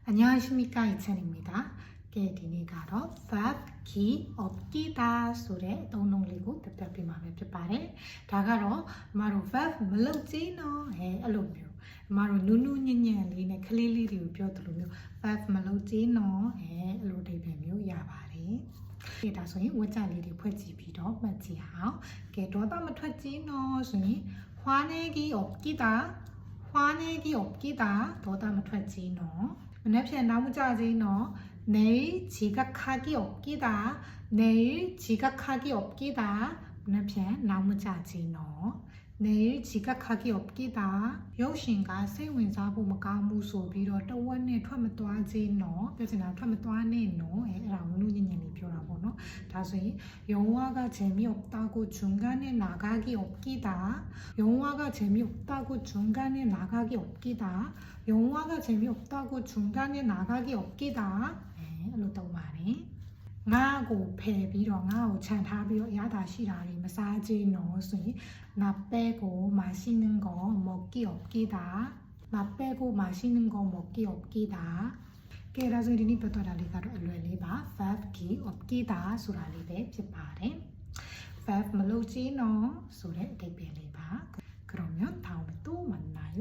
안녕하십니까 이찬입니다. 디니가로 verb key 없기다 소래 동동리고 답답비마에 펴바래 다가로 마로 verb melodiно 해 알로묘 마로 누누ညည리네 클리리리고ပြောတယ်လို့မျိုး verb melodino 해 알로데베묘 야바래ဒါဆိုရင်ဝတ်ကြလေးတွေဖွဲ့ကြည့်ပြီးတော့မှတ်ကြည့်အောင်ကဲဒေါသမထွက်ကြီးနော်ဆိုရင်화내기 없기다ဒေါသမထွက်ကြီးနော်မနေ့ပြန်နောက်မကြကြီးနော်내일 지각하기 없기다 내일 지각하기 없기다မနေ့ပြန်နောက်မကြကြီးနော်내일 지각하기 없기다ရုပ်ရှင်ကစိတ်ဝင်စားဖို့မကောင်းဘူးဆိုပြီးတော့တဝက်နဲ့ထွက်မသွားခြင်းနော်ပြောချင်တာထွက်မသွားနဲ့နော်အဲ့ဒါကိုနုညံ့ညံ့လေးပြောတာပေါ့နော်ဒါဆိုရင်영화가 재미없다고 중간에 나가기 없기다 영화가 재미없다고 중간에 나가기 없기다 영화가 재미없다고 중간에 나가기 없기다အဲ့လိုတော့ပါတယ်ငါ့ကိုဖယ်ပြီးတော့ငါ့ကိုခြံထားပြီးတော့အရသာရှိတာတွေမစားကြည့်နော်ဆိုရင်나 빼고 맛있는 거 먹기 없기다 나 빼고 맛있는 거 먹기 없기다ကဲဒါဆိုဒီနေ့ပတ်သက်တာလေးကတော့အလွယ်လေးပါ verb key 없기다ဆိုတာလေးပဲဖြစ်ပါတယ် verb မလုပ်ကြည့်နော်ဆိုတဲ့အဓိပ္ပာယ်လေးပါ그러면 다음에 또 만나요